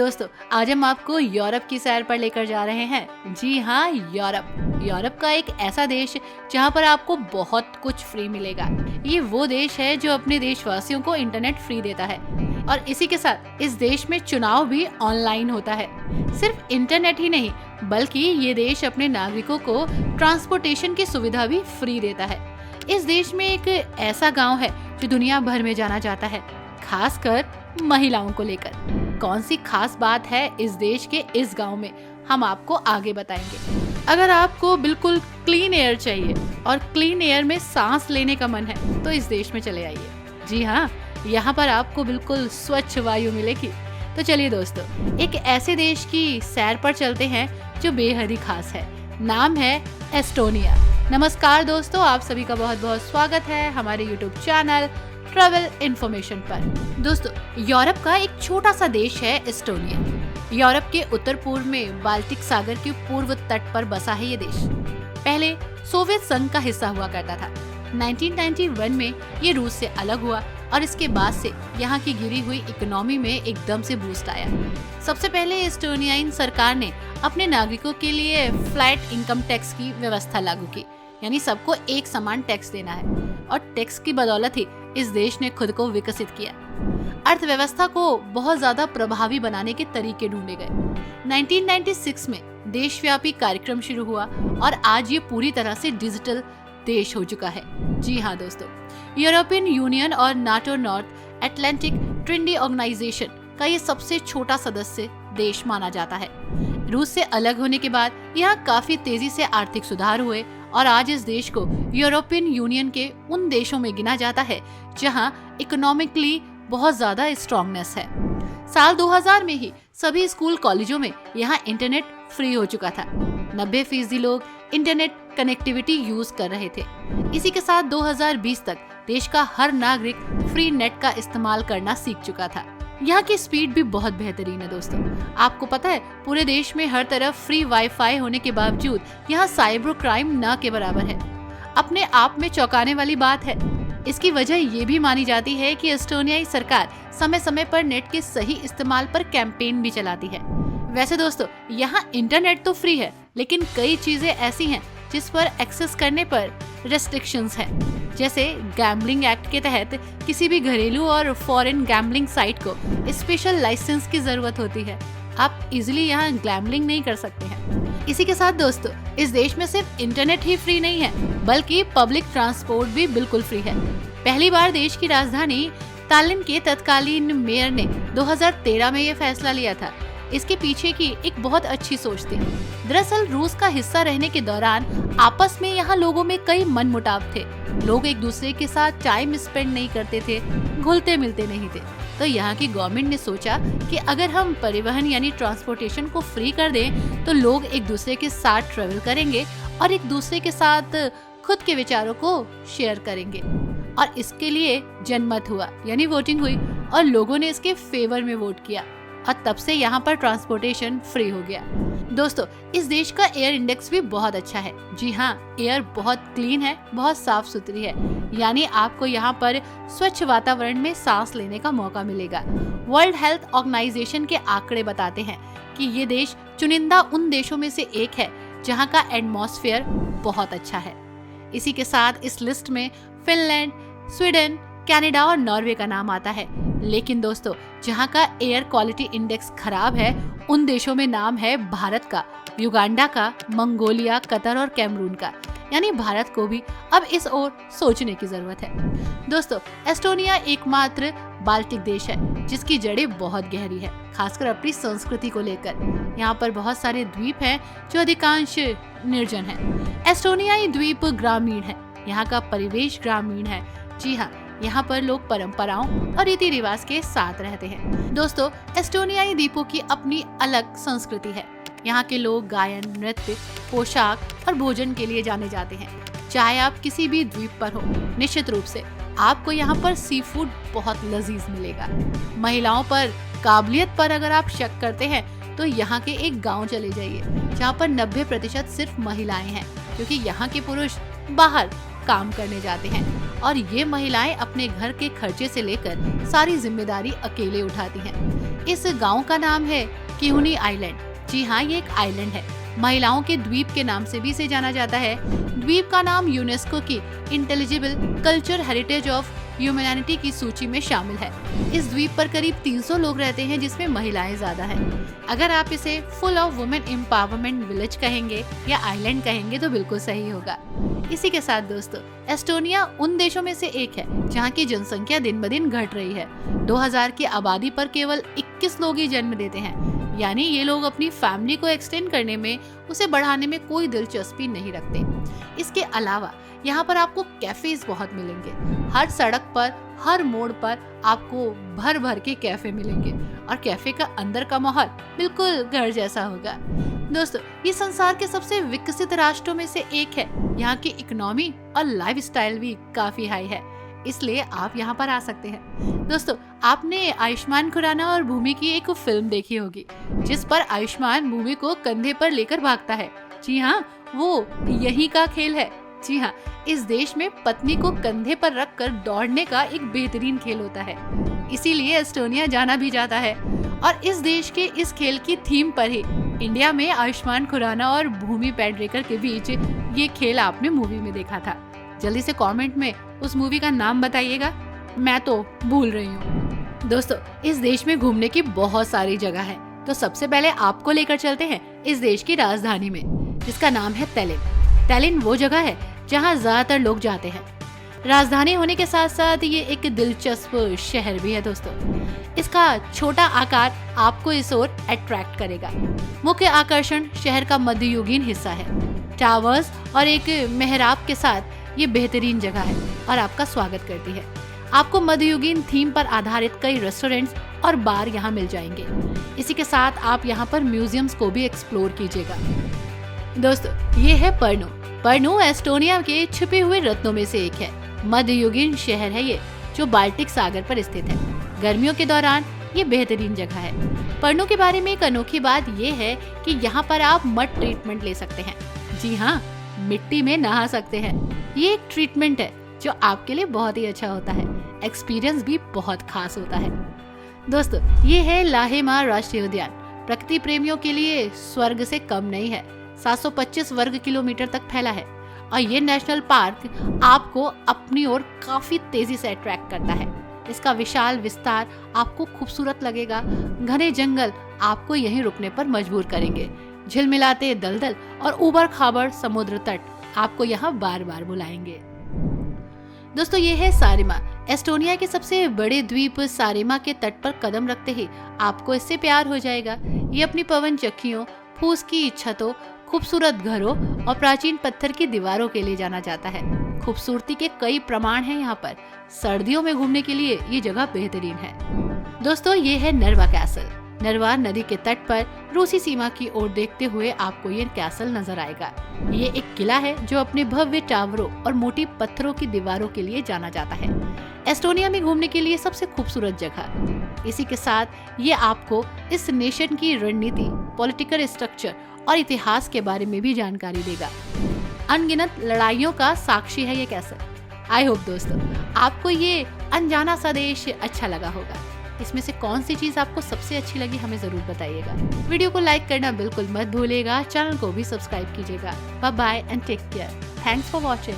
दोस्तों, आज हम आपको यूरोप की सैर पर लेकर जा रहे हैं। जी हाँ, यूरोप का एक ऐसा देश जहाँ पर आपको बहुत कुछ फ्री मिलेगा। ये वो देश है जो अपने देशवासियों को इंटरनेट फ्री देता है और इसी के साथ इस देश में चुनाव भी ऑनलाइन होता है। सिर्फ इंटरनेट ही नहीं, बल्कि ये देश अपने नागरिकों को ट्रांसपोर्टेशन की सुविधा भी फ्री देता है। इस देश में एक ऐसा गांव है जो दुनिया भर में जाना जाता है, खासकर महिलाओं को लेकर। कौन सी खास बात है इस देश के इस गांव में, हम आपको आगे बताएंगे। अगर आपको बिल्कुल क्लीन एयर चाहिए और क्लीन एयर में सांस लेने का मन है तो इस देश में चले आइए। जी हाँ, यहाँ पर आपको बिल्कुल स्वच्छ वायु मिलेगी। तो चलिए दोस्तों, एक ऐसे देश की सैर पर चलते हैं जो बेहद ही खास है। नाम है एस्टोनिया। नमस्कार दोस्तों, आप सभी का बहुत बहुत स्वागत है हमारे YouTube चैनल ट्रैवल इन्फॉर्मेशन पर। दोस्तों, यूरोप का एक छोटा सा देश है एस्टोनिया। यूरोप के उत्तर पूर्व में बाल्टिक सागर के पूर्व तट पर बसा है ये देश। पहले सोवियत संघ का हिस्सा हुआ करता था। 1991 में ये रूस से अलग हुआ और इसके बाद से यहाँ की गिरी हुई इकोनॉमी में एकदम से बूस्ट आया। सबसे पहले एस्टोनियाई सरकार ने अपने नागरिकों के लिए फ्लैट इनकम टैक्स की व्यवस्था लागू की, यानी सबको एक समान टैक्स देना है और टैक्स की बदौलत ही इस देश ने खुद को विकसित किया। अर्थव्यवस्था को बहुत ज्यादा प्रभावी बनाने के तरीके ढूंढे गए। 1996 में देशव्यापी कार्यक्रम शुरू हुआ और आज ये पूरी तरह से डिजिटल देश हो चुका है। जी हाँ दोस्तों, यूरोपियन यूनियन और NATO North Atlantic treaty organization का ये सबसे छोटा सदस्य देश माना जाता है। रूस से अलग होने के बाद यहाँ काफी तेजी से आर्थिक सुधार हुए और आज इस देश को यूरोपियन यूनियन के उन देशों में गिना जाता है जहां इकोनॉमिकली बहुत ज्यादा स्ट्रॉन्गनेस है। साल 2000 में ही सभी स्कूल कॉलेजों में यहाँ इंटरनेट फ्री हो चुका था। 90% लोग इंटरनेट कनेक्टिविटी यूज कर रहे थे। इसी के साथ 2020 तक देश का हर नागरिक फ्री नेट का इस्तेमाल करना सीख चुका था। यहाँ की स्पीड भी बहुत बेहतरीन है दोस्तों। आपको पता है, पूरे देश में हर तरफ फ्री वाईफाई होने के बावजूद यहाँ साइबर क्राइम न के बराबर है। अपने आप में चौंकाने वाली बात है। इसकी वजह ये भी मानी जाती है कि एस्टोनियाई सरकार समय समय पर नेट के सही इस्तेमाल पर कैंपेन भी चलाती है। वैसे दोस्तों, यहाँ इंटरनेट तो फ्री है, लेकिन कई चीजें ऐसी हैं जिस पर एक्सेस करने पर रेस्ट्रिक्शंस हैं। जैसे गैम्बलिंग एक्ट के तहत किसी भी घरेलू और फॉरेन गैम्बलिंग साइट को स्पेशल लाइसेंस की जरूरत होती है। आप इजीली यहाँ गैम्बलिंग नहीं कर सकते हैं। इसी के साथ दोस्तों, इस देश में सिर्फ इंटरनेट ही फ्री नहीं है, बल्कि पब्लिक ट्रांसपोर्ट भी बिल्कुल फ्री है। पहली बार देश की राजधानी तालिन के तत्कालीन मेयर ने 2013 में ये फैसला लिया था। इसके पीछे की एक बहुत अच्छी सोच थी। दरअसल रूस का हिस्सा रहने के दौरान आपस में यहाँ लोगों में कई मनमुटाव थे। लोग एक दूसरे के साथ टाइम स्पेंड नहीं करते थे, घुलते मिलते नहीं थे। तो यहाँ की गवर्नमेंट ने सोचा कि अगर हम परिवहन यानी ट्रांसपोर्टेशन को फ्री कर दें तो लोग एक दूसरे के साथ ट्रेवल करेंगे और एक दूसरे के साथ खुद के विचारों को शेयर करेंगे। और इसके लिए जनमत हुआ, यानी वोटिंग हुई और लोगों ने इसके फेवर में वोट किया और तब से यहाँ पर ट्रांसपोर्टेशन फ्री हो गया। दोस्तों, इस देश का एयर इंडेक्स भी बहुत अच्छा है। जी हाँ, एयर बहुत क्लीन है, बहुत साफ सुथरी है, यानी आपको यहाँ पर स्वच्छ वातावरण में सांस लेने का मौका मिलेगा। वर्ल्ड हेल्थ ऑर्गेनाइजेशन के आंकड़े बताते हैं कि ये देश चुनिंदा उन देशों में से एक है जहाँ का एटमॉस्फेयर बहुत अच्छा है। इसी के साथ इस लिस्ट में फिनलैंड, स्वीडन, कनाडा और नॉर्वे का नाम आता है। लेकिन दोस्तों, जहाँ का एयर क्वालिटी इंडेक्स खराब है उन देशों में नाम है भारत का, युगांडा का, मंगोलिया, कतर और कैमरून का। यानी भारत को भी अब इस ओर सोचने की जरूरत है। दोस्तों, एस्टोनिया एकमात्र बाल्टिक देश है जिसकी जड़ें बहुत गहरी है, खासकर अपनी संस्कृति को लेकर। यहाँ पर बहुत सारे द्वीप हैं जो अधिकांश निर्जन है। एस्टोनियाई द्वीप ग्रामीण है, यहाँ का परिवेश ग्रामीण है। जी हाँ, यहाँ पर लोग परंपराओं और रीति रिवाज के साथ रहते हैं। दोस्तों, एस्टोनियाई द्वीपों की अपनी अलग संस्कृति है। यहाँ के लोग गायन, नृत्य, पोशाक और भोजन के लिए जाने जाते हैं। चाहे आप किसी भी द्वीप पर हो, निश्चित रूप से आपको यहाँ पर सी फूड बहुत लजीज मिलेगा। महिलाओं पर काबिलियत पर अगर आप शक करते हैं तो यहाँ के एक गाँव चले जाइए जहाँ पर 90% सिर्फ महिलाएं हैं, क्योंकि यहाँ के पुरुष बाहर काम करने जाते हैं और ये महिलाएं अपने घर के खर्चे से लेकर सारी जिम्मेदारी अकेले उठाती हैं। इस गांव का नाम है किहुनी आइलैंड। जी हाँ, ये एक आइलैंड है। महिलाओं के द्वीप के नाम से भी इसे जाना जाता है। द्वीप का नाम यूनेस्को की intelligible culture heritage of humanity की सूची में शामिल है। इस द्वीप पर करीब 300 लोग रहते हैं, जिसमें महिलाएं ज्यादा हैं। अगर आप इसे full of women empowerment village कहेंगे या आइलैंड कहेंगे तो बिल्कुल सही होगा। इसी के साथ दोस्तों, एस्टोनिया उन देशों में से एक है जहाँ की जनसंख्या दिन ब दिन घट रही है। 2000 की आबादी पर केवल 21 लोग ही जन्म देते हैं, यानी ये लोग अपनी फैमिली को एक्सटेंड करने में, उसे बढ़ाने में कोई दिलचस्पी नहीं रखते। इसके अलावा यहाँ पर आपको कैफेज बहुत मिलेंगे। हर सड़क पर, हर मोड़ पर आपको भर भर के कैफे मिलेंगे और कैफे का अंदर का माहौल बिल्कुल घर जैसा होगा। दोस्तों, ये संसार के सबसे विकसित राष्ट्रों में से एक है। यहाँ की इकोनॉमी और लाइफस्टाइल भी काफी हाई है, इसलिए आप यहाँ पर आ सकते हैं। दोस्तों, आपने आयुष्मान खुराना और भूमि की एक फिल्म देखी होगी, जिस पर आयुष्मान भूमि को कंधे पर लेकर भागता है। जी हाँ, वो यही का खेल है। जी हाँ, इस देश में पत्नी को कंधे पर रखकर दौड़ने का एक बेहतरीन खेल होता है, इसीलिए एस्टोनिया जाना भी जाता है। और इस देश के इस खेल की थीम पर ही इंडिया में आयुष्मान खुराना और भूमि पेडनेकर के बीच ये खेल आपने मूवी में देखा था। जल्दी से कमेंट में उस मूवी का नाम बताइएगा, मैं तो भूल रही हूँ। दोस्तों, इस देश में घूमने की बहुत सारी जगह है, तो सबसे पहले आपको लेकर चलते हैं इस देश की राजधानी में, जिसका नाम है तैलिन। तैलिन वो जगह है जहाँ ज्यादातर लोग जाते हैं। राजधानी होने के साथ साथ ये एक दिलचस्प शहर भी है। दोस्तों, इसका छोटा आकार आपको इस ओर अट्रैक्ट करेगा। मुख्य आकर्षण शहर का मध्ययुगीन हिस्सा है। टावर्स और एक मेहराब के साथ ये बेहतरीन जगह है और आपका स्वागत करती है। आपको मध्ययुगीन थीम पर आधारित कई रेस्टोरेंट्स और बार यहाँ मिल जाएंगे। इसी के साथ आप यहाँ पर म्यूजियम्स को भी एक्सप्लोर कीजिएगा। दोस्तों, ये है पर्नो। पर्नो एस्टोनिया के छुपे हुए रत्नों में से एक है। मध्ययुगीन शहर है ये, जो बाल्टिक सागर पर स्थित है। गर्मियों के दौरान ये बेहतरीन जगह है। पर्नो के बारे में एक अनोखी बात ये है कि यहाँ पर आप मड ट्रीटमेंट ले सकते हैं। जी हाँ, मिट्टी में नहा सकते हैं। ये एक ट्रीटमेंट है जो आपके लिए बहुत ही अच्छा होता है। एक्सपीरियंस भी बहुत खास होता है। दोस्तों, ये है लाहेमा राष्ट्रीय उद्यान। प्रकृति प्रेमियों के लिए स्वर्ग से कम नहीं है। 725 वर्ग किलोमीटर तक फैला है और ये नेशनल पार्क आपको अपनी ओर काफी तेजी से अट्रैक्ट करता है। इसका विशाल विस्तार आपको खूबसूरत लगेगा। घने जंगल आपको यहीं रुकने पर मजबूर करेंगे। झिलमिलाते दलदल और उबड़ खाबड़ समुद्र तट आपको यहाँ बार बार बुलाएंगे। दोस्तों, ये है सारिमा। एस्टोनिया के सबसे बड़े द्वीप सारिमा के तट पर कदम रखते ही आपको इससे प्यार हो जाएगा। ये अपनी पवन चक्कियों, फूस की छतों, खूबसूरत घरों और प्राचीन पत्थर की दीवारों के लिए जाना जाता है। खूबसूरती के कई प्रमाण हैं यहाँ पर। सर्दियों में घूमने के लिए ये जगह बेहतरीन है। दोस्तों, ये है नरवा कैसल। नरवा नदी के तट पर रूसी सीमा की ओर देखते हुए आपको ये कैसल नजर आएगा। ये एक किला है जो अपने भव्य टावरों और मोटी पत्थरों की दीवारों के लिए जाना जाता है। एस्टोनिया में घूमने के लिए सबसे खूबसूरत जगह। इसी के साथ ये आपको इस नेशन की रणनीति, पॉलिटिकल स्ट्रक्चर और इतिहास के बारे में भी जानकारी देगा। अनगिनत लड़ाइयों का साक्षी है ये कैसल। आई होप दोस्तों, आपको ये अनजाना सा देश अच्छा लगा होगा। इसमें से कौन सी चीज आपको सबसे अच्छी लगी, हमें जरूर बताइएगा। वीडियो को लाइक करना बिल्कुल मत भूलिएगा। चैनल को भी सब्सक्राइब कीजिएगा। Bye bye and take care. Thanks for watching.